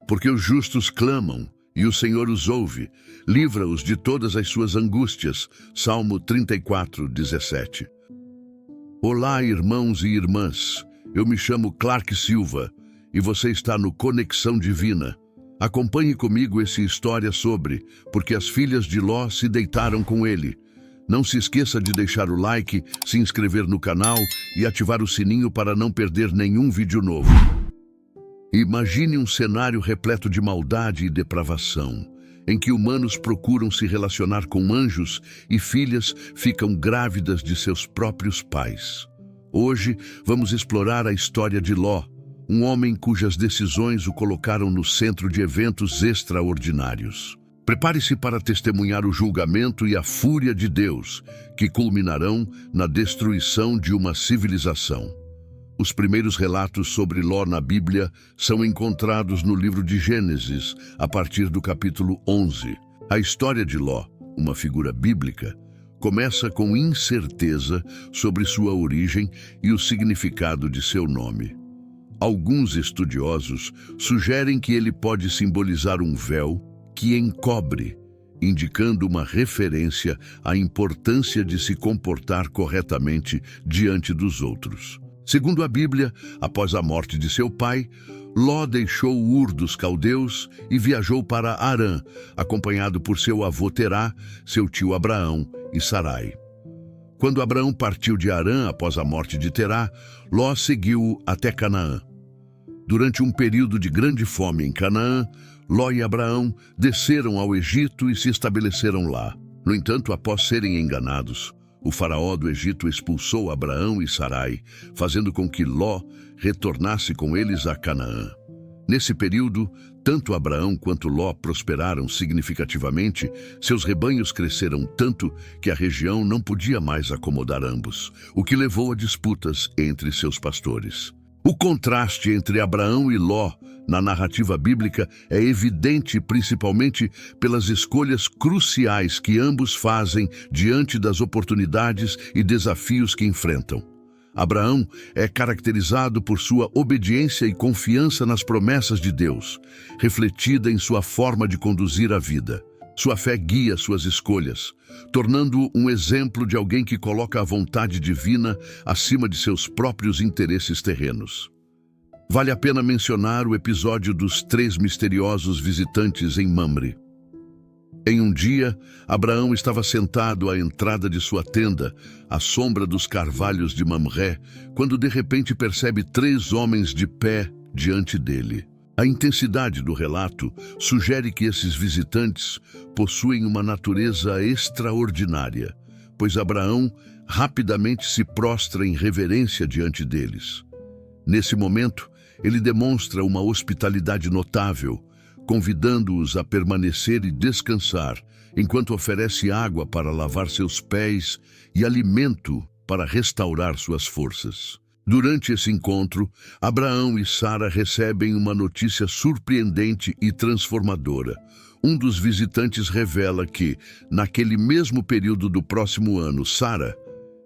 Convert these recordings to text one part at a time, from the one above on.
Porque os justos clamam, e o Senhor os ouve, livra-os de todas as suas angústias. Salmo 34, 17. Olá, irmãos e irmãs. Eu me chamo Clark Silva, e você está no Conexão Divina. Acompanhe comigo essa história sobre porque as filhas de Ló se deitaram com ele. Não se esqueça de deixar o like, se inscrever no canal e ativar o sininho para não perder nenhum vídeo novo. Imagine um cenário repleto de maldade e depravação, em que humanos procuram se relacionar com anjos e filhas ficam grávidas de seus próprios pais. Hoje vamos explorar a história de Ló, um homem cujas decisões o colocaram no centro de eventos extraordinários. Prepare-se para testemunhar o julgamento e a fúria de Deus, que culminarão na destruição de uma civilização. Os primeiros relatos sobre Ló na Bíblia são encontrados no livro de Gênesis, a partir do capítulo 11. A história de Ló, uma figura bíblica, começa com incerteza sobre sua origem e o significado de seu nome. Alguns estudiosos sugerem que ele pode simbolizar um véu que encobre, indicando uma referência à importância de se comportar corretamente diante dos outros. Segundo a Bíblia, após a morte de seu pai, Ló deixou Ur dos Caldeus e viajou para Harã, acompanhado por seu avô Terá, seu tio Abraão e Sarai. Quando Abraão partiu de Harã após a morte de Terá, Ló seguiu até Canaã. Durante um período de grande fome em Canaã, Ló e Abraão desceram ao Egito e se estabeleceram lá. No entanto, após serem enganados, o faraó do Egito expulsou Abraão e Sarai, fazendo com que Ló retornasse com eles a Canaã. Nesse período, tanto Abraão quanto Ló prosperaram significativamente, seus rebanhos cresceram tanto que a região não podia mais acomodar ambos, o que levou a disputas entre seus pastores. O contraste entre Abraão e Ló na narrativa bíblica é evidente principalmente pelas escolhas cruciais que ambos fazem diante das oportunidades e desafios que enfrentam. Abraão é caracterizado por sua obediência e confiança nas promessas de Deus, refletida em sua forma de conduzir a vida. Sua fé guia suas escolhas, tornando-o um exemplo de alguém que coloca a vontade divina acima de seus próprios interesses terrenos. Vale a pena mencionar o episódio dos 3 misteriosos visitantes em Mamre. Em um dia, Abraão estava sentado à entrada de sua tenda, à sombra dos carvalhos de Mamré, quando de repente percebe 3 homens de pé diante dele. A intensidade do relato sugere que esses visitantes possuem uma natureza extraordinária, pois Abraão rapidamente se prostra em reverência diante deles. Nesse momento, ele demonstra uma hospitalidade notável, convidando-os a permanecer e descansar, enquanto oferece água para lavar seus pés e alimento para restaurar suas forças. Durante esse encontro, Abraão e Sara recebem uma notícia surpreendente e transformadora. Um dos visitantes revela que, naquele mesmo período do próximo ano, Sara,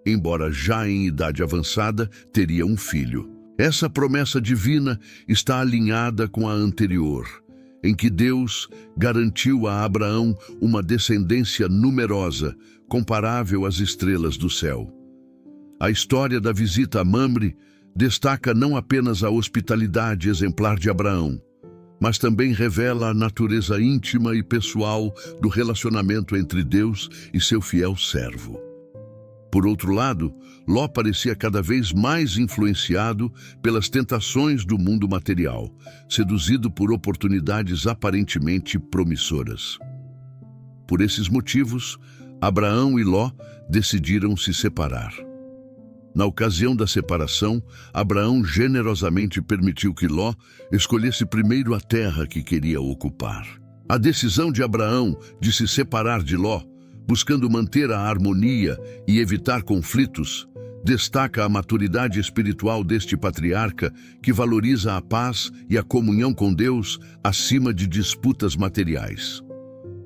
embora já em idade avançada, teria um filho. Essa promessa divina está alinhada com a anterior, em que Deus garantiu a Abraão uma descendência numerosa, comparável às estrelas do céu. A história da visita a Mamre destaca não apenas a hospitalidade exemplar de Abraão, mas também revela a natureza íntima e pessoal do relacionamento entre Deus e seu fiel servo. Por outro lado, Ló parecia cada vez mais influenciado pelas tentações do mundo material, seduzido por oportunidades aparentemente promissoras. Por esses motivos, Abraão e Ló decidiram se separar. Na ocasião da separação, Abraão generosamente permitiu que Ló escolhesse primeiro a terra que queria ocupar. A decisão de Abraão de se separar de Ló, buscando manter a harmonia e evitar conflitos, destaca a maturidade espiritual deste patriarca que valoriza a paz e a comunhão com Deus acima de disputas materiais.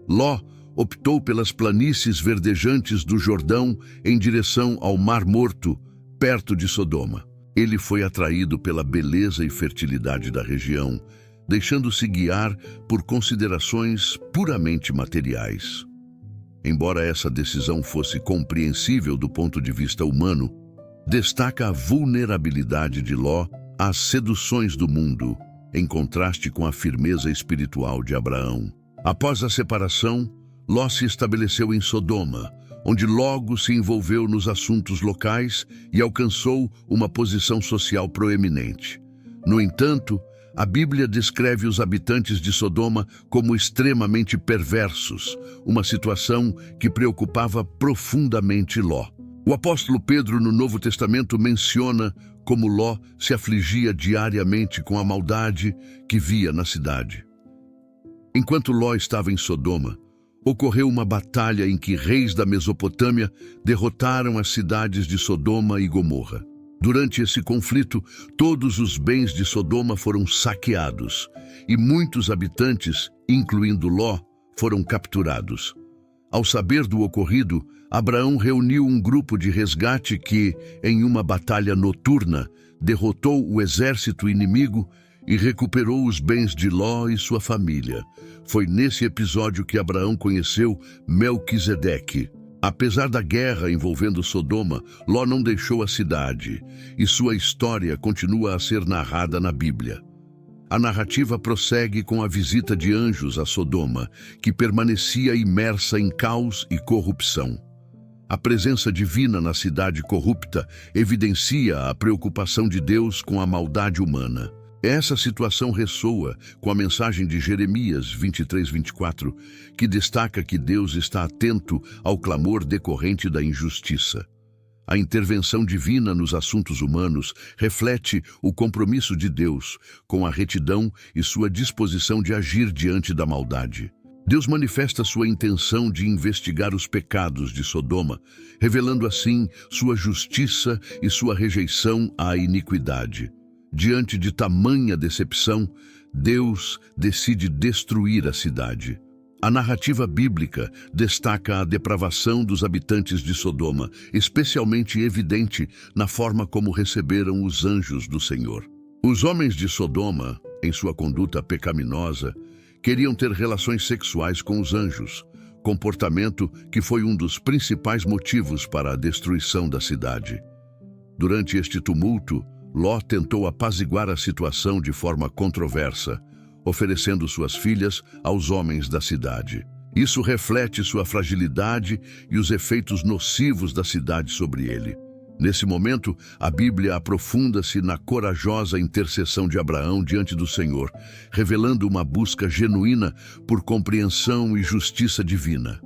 Ló optou pelas planícies verdejantes do Jordão em direção ao Mar Morto, perto de Sodoma. Ele foi atraído pela beleza e fertilidade da região, deixando-se guiar por considerações puramente materiais. Embora essa decisão fosse compreensível do ponto de vista humano, destaca a vulnerabilidade de Ló às seduções do mundo, em contraste com a firmeza espiritual de Abraão. Após a separação, Ló se estabeleceu em Sodoma, onde logo se envolveu nos assuntos locais e alcançou uma posição social proeminente. No entanto, a Bíblia descreve os habitantes de Sodoma como extremamente perversos, uma situação que preocupava profundamente Ló. O apóstolo Pedro, no Novo Testamento, menciona como Ló se afligia diariamente com a maldade que via na cidade. Enquanto Ló estava em Sodoma, ocorreu uma batalha em que reis da Mesopotâmia derrotaram as cidades de Sodoma e Gomorra. Durante esse conflito, todos os bens de Sodoma foram saqueados e muitos habitantes, incluindo Ló, foram capturados. Ao saber do ocorrido, Abraão reuniu um grupo de resgate que, em uma batalha noturna, derrotou o exército inimigo e recuperou os bens de Ló e sua família. Foi nesse episódio que Abraão conheceu Melquisedeque. Apesar da guerra envolvendo Sodoma, Ló não deixou a cidade, e sua história continua a ser narrada na Bíblia. A narrativa prossegue com a visita de anjos a Sodoma, que permanecia imersa em caos e corrupção. A presença divina na cidade corrupta evidencia a preocupação de Deus com a maldade humana. Essa situação ressoa com a mensagem de Jeremias 23:24, que destaca que Deus está atento ao clamor decorrente da injustiça. A intervenção divina nos assuntos humanos reflete o compromisso de Deus com a retidão e sua disposição de agir diante da maldade. Deus manifesta sua intenção de investigar os pecados de Sodoma, revelando assim sua justiça e sua rejeição à iniquidade. Diante de tamanha decepção, Deus decide destruir a cidade. A narrativa bíblica destaca a depravação dos habitantes de Sodoma, especialmente evidente na forma como receberam os anjos do Senhor. Os homens de Sodoma, em sua conduta pecaminosa, queriam ter relações sexuais com os anjos, comportamento que foi um dos principais motivos para a destruição da cidade. Durante este tumulto, Ló tentou apaziguar a situação de forma controversa, oferecendo suas filhas aos homens da cidade. Isso reflete sua fragilidade e os efeitos nocivos da cidade sobre ele. Nesse momento, a Bíblia aprofunda-se na corajosa intercessão de Abraão diante do Senhor, revelando uma busca genuína por compreensão e justiça divina.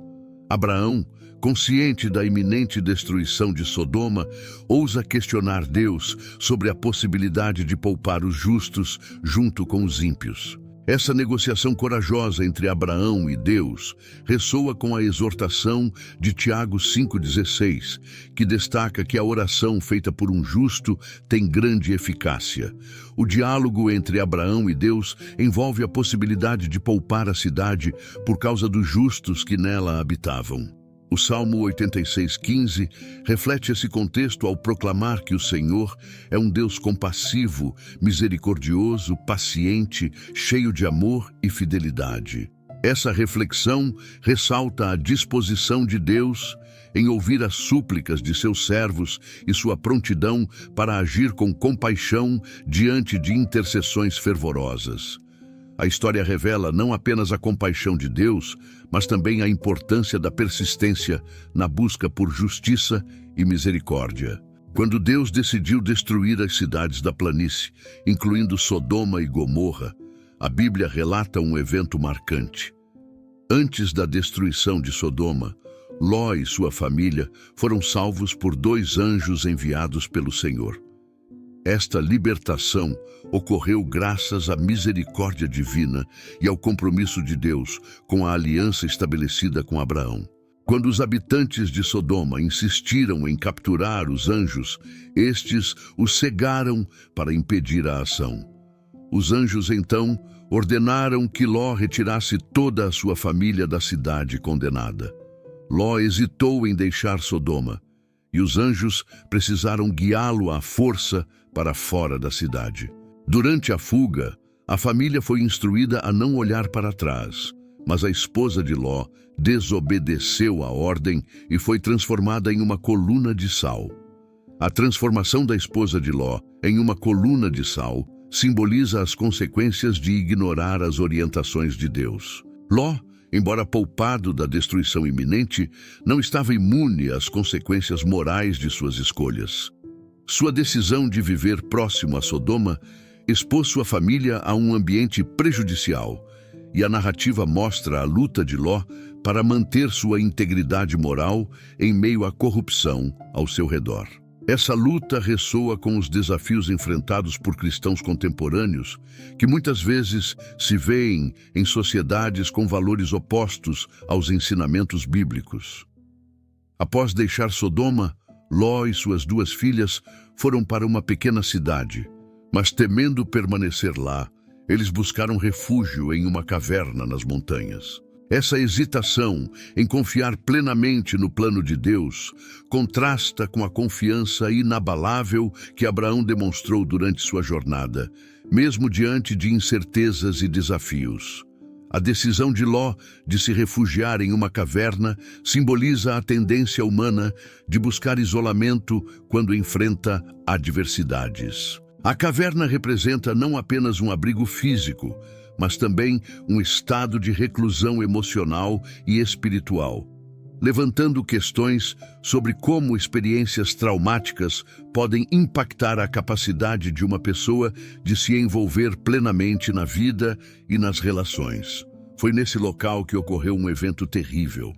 Abraão, consciente da iminente destruição de Sodoma, ousa questionar Deus sobre a possibilidade de poupar os justos junto com os ímpios. Essa negociação corajosa entre Abraão e Deus ressoa com a exortação de Tiago 5,16, que destaca que a oração feita por um justo tem grande eficácia. O diálogo entre Abraão e Deus envolve a possibilidade de poupar a cidade por causa dos justos que nela habitavam. O Salmo 86:15 reflete esse contexto ao proclamar que o Senhor é um Deus compassivo, misericordioso, paciente, cheio de amor e fidelidade. Essa reflexão ressalta a disposição de Deus em ouvir as súplicas de seus servos e sua prontidão para agir com compaixão diante de intercessões fervorosas. A história revela não apenas a compaixão de Deus, mas também a importância da persistência na busca por justiça e misericórdia. Quando Deus decidiu destruir as cidades da planície, incluindo Sodoma e Gomorra, a Bíblia relata um evento marcante. Antes da destruição de Sodoma, Ló e sua família foram salvos por 2 anjos enviados pelo Senhor. Esta libertação ocorreu graças à misericórdia divina e ao compromisso de Deus com a aliança estabelecida com Abraão. Quando os habitantes de Sodoma insistiram em capturar os anjos, estes os cegaram para impedir a ação. Os anjos, então, ordenaram que Ló retirasse toda a sua família da cidade condenada. Ló hesitou em deixar Sodoma, e os anjos precisaram guiá-lo à força para fora da cidade. Durante a fuga, A família foi instruída a não olhar para trás, mas a esposa de Ló desobedeceu à ordem e foi transformada em uma coluna de sal. A transformação da esposa de Ló em uma coluna de sal simboliza as consequências de ignorar as orientações de Deus. Ló, embora poupado da destruição iminente, não estava imune às consequências morais de suas escolhas. Sua decisão de viver próximo a Sodoma expôs sua família a um ambiente prejudicial, e a narrativa mostra a luta de Ló para manter sua integridade moral em meio à corrupção ao seu redor. Essa luta ressoa com os desafios enfrentados por cristãos contemporâneos, que muitas vezes se veem em sociedades com valores opostos aos ensinamentos bíblicos. Após deixar Sodoma, Ló e suas 2 filhas foram para uma pequena cidade, mas temendo permanecer lá, eles buscaram refúgio em uma caverna nas montanhas. Essa hesitação em confiar plenamente no plano de Deus contrasta com a confiança inabalável que Abraão demonstrou durante sua jornada, mesmo diante de incertezas e desafios. A decisão de Ló de se refugiar em uma caverna simboliza a tendência humana de buscar isolamento quando enfrenta adversidades. A caverna representa não apenas um abrigo físico, mas também um estado de reclusão emocional e espiritual, levantando questões sobre como experiências traumáticas podem impactar a capacidade de uma pessoa de se envolver plenamente na vida e nas relações. Foi nesse local que ocorreu um evento terrível.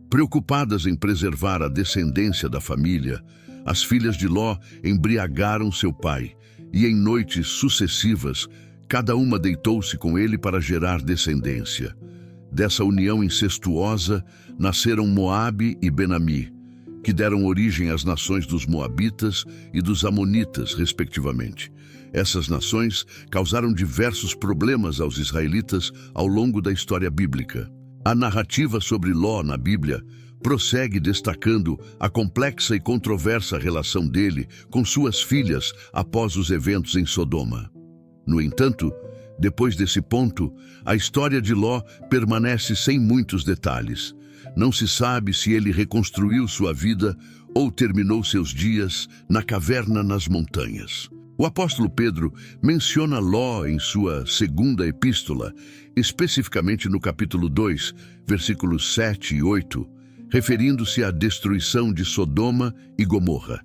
Preocupadas em preservar a descendência da família, as filhas de Ló embriagaram seu pai, e em noites sucessivas, cada uma deitou-se com ele para gerar descendência. Dessa união incestuosa nasceram Moabe e Benami, que deram origem às nações dos Moabitas e dos Amonitas, respectivamente. Essas nações causaram diversos problemas aos israelitas ao longo da história bíblica. A narrativa sobre Ló na Bíblia prossegue destacando a complexa e controversa relação dele com suas filhas após os eventos em Sodoma. No entanto, depois desse ponto, a história de Ló permanece sem muitos detalhes. Não se sabe se ele reconstruiu sua vida ou terminou seus dias na caverna nas montanhas. O apóstolo Pedro menciona Ló em sua segunda epístola, especificamente no capítulo 2, versículos 7 e 8, referindo-se à destruição de Sodoma e Gomorra.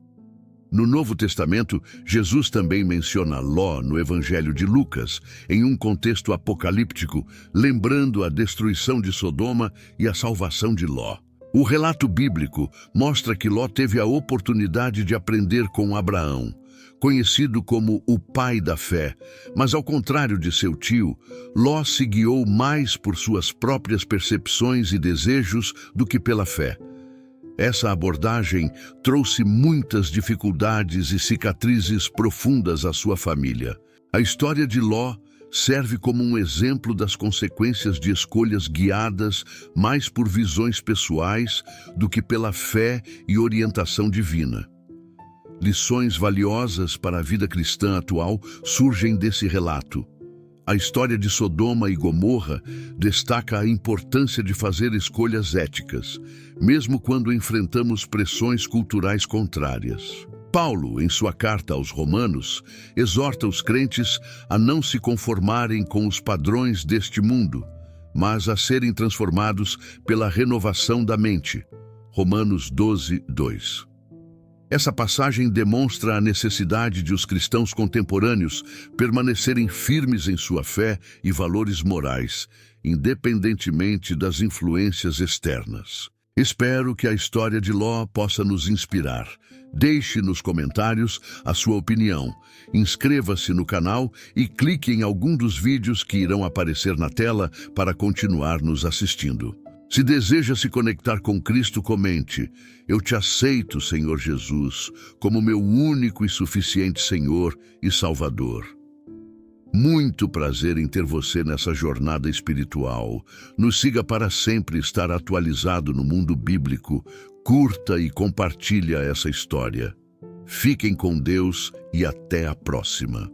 No Novo Testamento, Jesus também menciona Ló no Evangelho de Lucas, em um contexto apocalíptico, lembrando a destruição de Sodoma e a salvação de Ló. O relato bíblico mostra que Ló teve a oportunidade de aprender com Abraão, conhecido como o pai da fé, mas ao contrário de seu tio, Ló se guiou mais por suas próprias percepções e desejos do que pela fé. Essa abordagem trouxe muitas dificuldades e cicatrizes profundas à sua família. A história de Ló serve como um exemplo das consequências de escolhas guiadas mais por visões pessoais do que pela fé e orientação divina. Lições valiosas para a vida cristã atual surgem desse relato. A história de Sodoma e Gomorra destaca a importância de fazer escolhas éticas, mesmo quando enfrentamos pressões culturais contrárias. Paulo, em sua carta aos Romanos, exorta os crentes a não se conformarem com os padrões deste mundo, mas a serem transformados pela renovação da mente. Romanos 12, 2. Essa passagem demonstra a necessidade de os cristãos contemporâneos permanecerem firmes em sua fé e valores morais, independentemente das influências externas. Espero que a história de Ló possa nos inspirar. Deixe nos comentários a sua opinião, inscreva-se no canal e clique em algum dos vídeos que irão aparecer na tela para continuar nos assistindo. Se deseja se conectar com Cristo, comente: eu te aceito, Senhor Jesus, como meu único e suficiente Senhor e Salvador. Muito prazer em ter você nessa jornada espiritual. Nos siga para sempre estar atualizado no mundo bíblico. Curta e compartilha essa história. Fiquem com Deus e até a próxima.